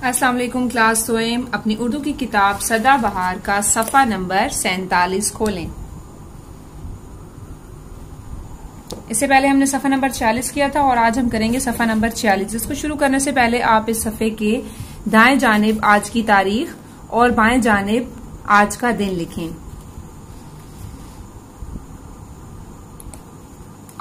अस्सलाम वालेकुम क्लास स्वयं अपनी उर्दू की किताब सदाबहार का सफ़ा नंबर 47 खोलें। इससे पहले हमने सफ़ा नंबर 40 किया था और आज हम करेंगे सफ़ा नंबर 46। इसको शुरू करने से पहले आप इस सफ़े के दाएं जानिब आज की तारीख और बाएं जानिब आज का दिन लिखें।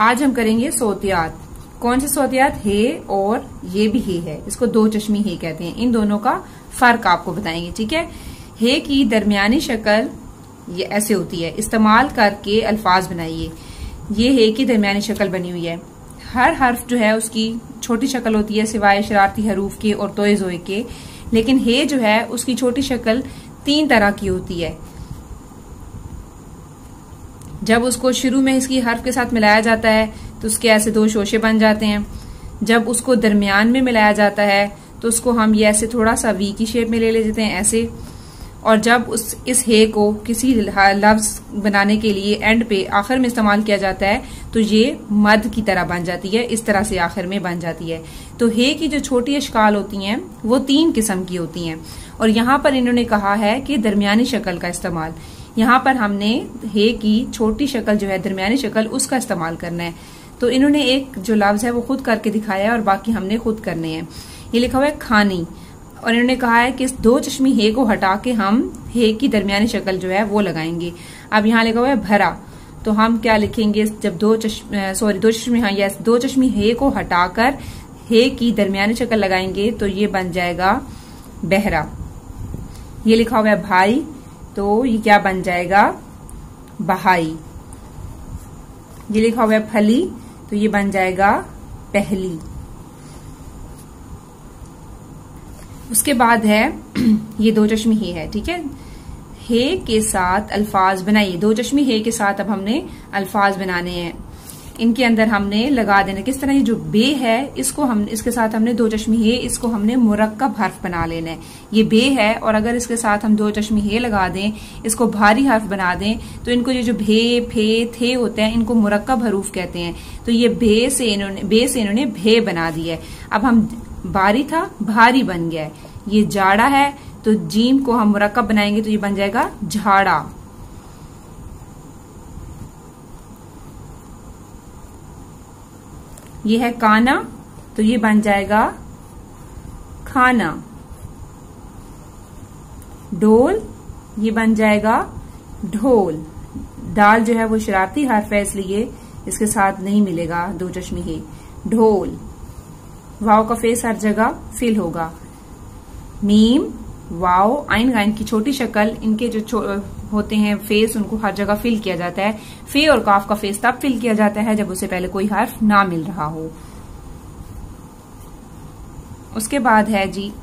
आज हम करेंगे सोतियात। कौन सी सोतियात? हे और ये भी हे है, इसको दो चश्मी हे कहते हैं। इन दोनों का फर्क आपको बताएंगे, ठीक है। हे की दरमियानी शक्ल ये ऐसे होती है, इस्तेमाल करके अल्फाज बनाइए। ये हे की दरमियानी शक्ल बनी हुई है। हर हर्फ जो है उसकी छोटी शक्ल होती है सिवाय शरारती हरूफ के और तोए जोए के, लेकिन हे जो है उसकी छोटी शक्ल 3 तरह की होती है। जब उसको शुरू में इसकी हर्फ के साथ मिलाया जाता है तो उसके ऐसे 2 शोशे बन जाते हैं। जब उसको दरमियान में मिलाया जाता है तो उसको हम ये ऐसे थोड़ा सा वी की शेप में ले लेते हैं ऐसे। और जब इस हे को किसी लफ्ज बनाने के लिए एंड पे आखिर में इस्तेमाल किया जाता है तो ये मद की तरह बन जाती है, इस तरह से आखिर में बन जाती है। तो हे की जो छोटी अशकाल होती हैं वो 3 किस्म की होती हैं और यहाँ पर इन्होंने कहा है कि दरमियानी शक्ल का इस्तेमाल। यहाँ पर हमने हे की छोटी शक्ल जो है दरमियानी शक्ल उसका इस्तेमाल करना है। तो इन्होंने एक जो लफ्ज है वो खुद करके दिखाया है और बाकी हमने खुद करने हैं। ये लिखा हुआ है खानी और इन्होंने कहा है कि इस 2 चश्मी हे को हटा के हम हे की दरमियानी शक्ल जो है वो लगाएंगे। अब यहाँ लिखा हुआ है भरा, तो हम क्या लिखेंगे? जब 2 चश्मी हे को हटाकर हे की दरमियानी शक्ल लगाएंगे तो ये बन जाएगा बहरा। ये लिखा हुआ है भाई, तो ये क्या बन जाएगा? बहाई। ये लिखा हुआ है फली, तो ये बन जाएगा पहली। उसके बाद है ये 2 चश्मी हे है, ठीक है। हे के साथ अल्फाज बनाइए। 2 चश्मी हे के साथ अब हमने अल्फाज बनाने हैं। इनके अंदर हमने लगा देना किस तरह। ये जो बे है इसको हम इसके साथ हमने 2 चश्मी हे, इसको हमने मुरक्कब हर्फ बना लेना है। ये बे है और अगर इसके साथ हम 2 चश्मी हे लगा दें, इसको भारी हर्फ बना दें तो इनको ये जो भे फे थे होते हैं इनको मुरक्कब हरूफ कहते हैं। तो ये बे से इन्होंने भे बना दिया है। अब हम बारी था भारी बन गया है। ये जाड़ा है तो जीम को हम मुरक्कब बनाएंगे तो ये बन जाएगा झाड़ा। ये है काना, तो ये बन जाएगा खाना। ढोल, ये बन जाएगा ढोल। दाल जो है वो शरारती हर्फ है इसलिए इसके साथ नहीं मिलेगा 2 चश्मी हे। ढोल। वाव का फेस हर जगह फिल होगा। मीम, वाव, आइन गाइन की छोटी शक्ल, इनके जो होते हैं फेस उनको हर जगह फिल किया जाता है। फे और काफ का फेस तब फिल किया जाता है जब उसे पहले कोई हर्फ ना मिल रहा हो। उसके बाद है जी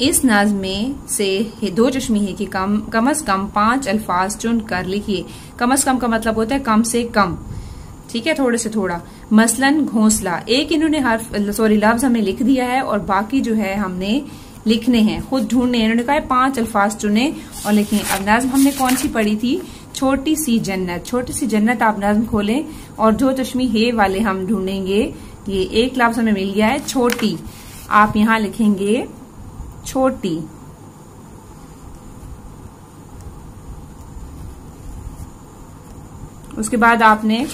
इस नज़्म में से 2 चश्मी हे की कम से कम 5 अल्फाज चुन कर लिखिए। कम से कम का मतलब होता है कम से कम, ठीक है, थोड़े से थोड़ा। मसलन घोंसला, एक इन्होंने लफ्ज हमें लिख दिया है और बाकी जो है हमने लिखने हैं, खुद ढूंढने हैं। इन्होंने कहा है 5 अल्फाज चुने और लिखें। अब नज़्म हमने कौन सी पढ़ी थी? छोटी सी जन्नत। छोटी सी जन्नत आप नज़्म खोलें और 2 चश्मी हे वाले हम ढूंढेंगे। ये एक लफ्ज हमें मिल गया है छोटी, आप यहां लिखेंगे छोटी। उसके बाद आपने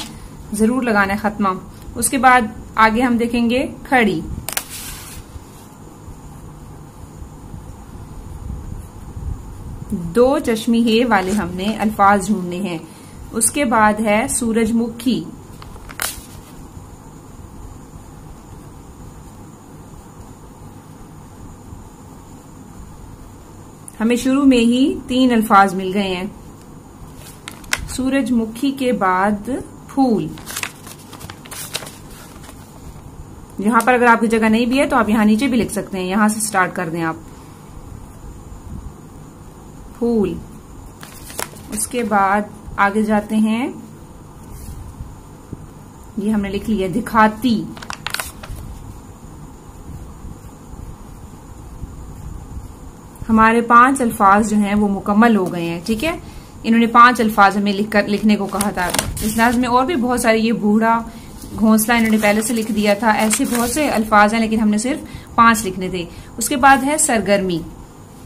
जरूर लगाना है खत्मा। उसके बाद आगे हम देखेंगे खड़ी। दो चश्मी हे वाले हमने अल्फाज ढूंढने हैं। उसके बाद है सूरजमुखी। हमें शुरू में ही 3 अल्फाज मिल गए हैं। सूरजमुखी के बाद फूल। यहां पर अगर आपकी जगह नहीं भी है तो आप यहां नीचे भी लिख सकते हैं, यहां से स्टार्ट कर दें आप। फूल। उसके बाद आगे जाते हैं, ये हमने लिख लिया दिखाती। हमारे 5 अल्फाज जो हैं वो मुकम्मल हो गए हैं, ठीक है। इन्होंने 5 अल्फाज हमें लिखने को कहा था। इस नज़्म में और भी बहुत सारे, ये बूढ़ा, घोंसला इन्होंने पहले से लिख दिया था। ऐसे बहुत से अल्फाज हैं लेकिन हमने सिर्फ 5 लिखने थे। उसके बाद है सरगर्मी,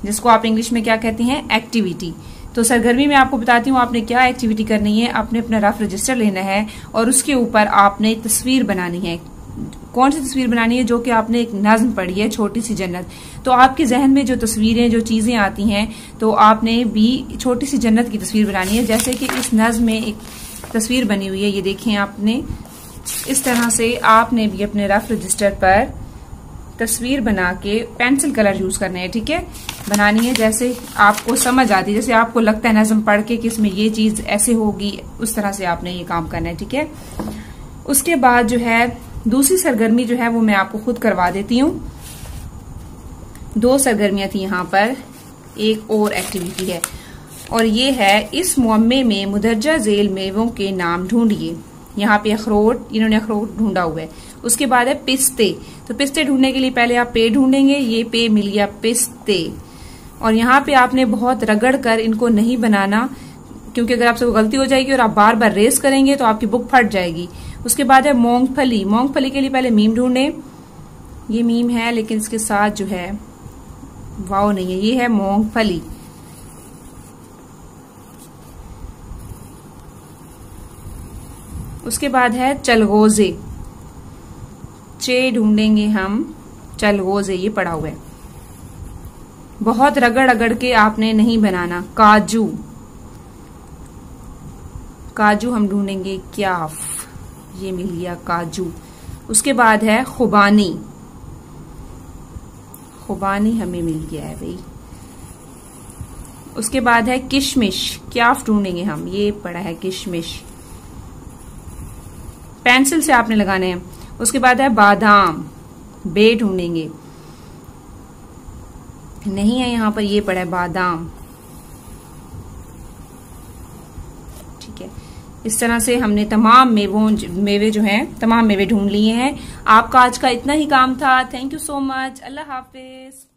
जिसको आप इंग्लिश में क्या कहते हैं, एक्टिविटी। तो सरगर्मी में आपको बताती हूँ आपने क्या एक्टिविटी करनी है। आपने अपना रफ रजिस्टर लेना है और उसके ऊपर आपने तस्वीर बनानी है। कौन सी तस्वीर बनानी है? जो कि आपने एक नज्म पढ़ी है, छोटी सी जन्नत। तो आपके जहन में जो तस्वीरें, जो चीजें आती हैं, तो आपने भी छोटी सी जन्नत की तस्वीर बनानी है। जैसे कि इस नज्म में एक तस्वीर बनी हुई है, ये देखें आपने। इस तरह से आपने भी अपने रफ रजिस्टर पर तस्वीर बना के पेंसिल कलर यूज करना है, ठीक है, बनानी है जैसे आपको समझ आती है, जैसे आपको लगता है नज्म पढ़ के कि इसमें ये चीज ऐसे होगी, उस तरह से आपने ये काम करना है, ठीक है। उसके बाद जो है दूसरी सरगर्मी जो है वो मैं आपको खुद करवा देती हूँ। 2 सरगर्मियां थी यहाँ पर, एक और एक्टिविटी है और ये है इस मुअम्मे में मुदर्जा झेल मेवों के नाम ढूंढिए। यहाँ पे अखरोट, इन्होंने अखरोट ढूंढा हुआ है। उसके बाद है पिस्ते। तो पिस्ते ढूंढने के लिए पहले आप पे ढूंढेंगे, ये पे मिल गया पिस्ते। और यहाँ पे आपने बहुत रगड़ कर इनको नहीं बनाना, क्योंकि अगर आपसे गलती हो जाएगी और आप बार बार रेस करेंगे तो आपकी बुक फट जाएगी। उसके बाद है मूंगफली। मूंगफली के लिए पहले मीम ढूंढे, ये मीम है लेकिन इसके साथ जो है वाव नहीं है, ये है मूंगफली। उसके बाद है चलगोजे, चे ढूंढेंगे हम, चलगोजे ये पड़ा हुआ है। बहुत रगड़ रगड़ के आपने नहीं बनाना। काजू, काजू हम ढूंढेंगे क्याफ, ये मिल गया काजू। उसके बाद है खुबानी, खुबानी हमें मिल गया है भाई। उसके बाद है किशमिश, क्याफ ढूंढेंगे हम, ये पड़ा है किशमिश, पेंसिल से आपने लगाने हैं। उसके बाद है बादाम, बे ढूंढेंगे, नहीं है यहाँ पर, ये पड़ा है बादाम, ठीक है। इस तरह से हमने तमाम मेवे जो हैं, तमाम मेवे ढूंढ लिए हैं। आपका आज का इतना ही काम था। Thank you so much. Allah Hafiz.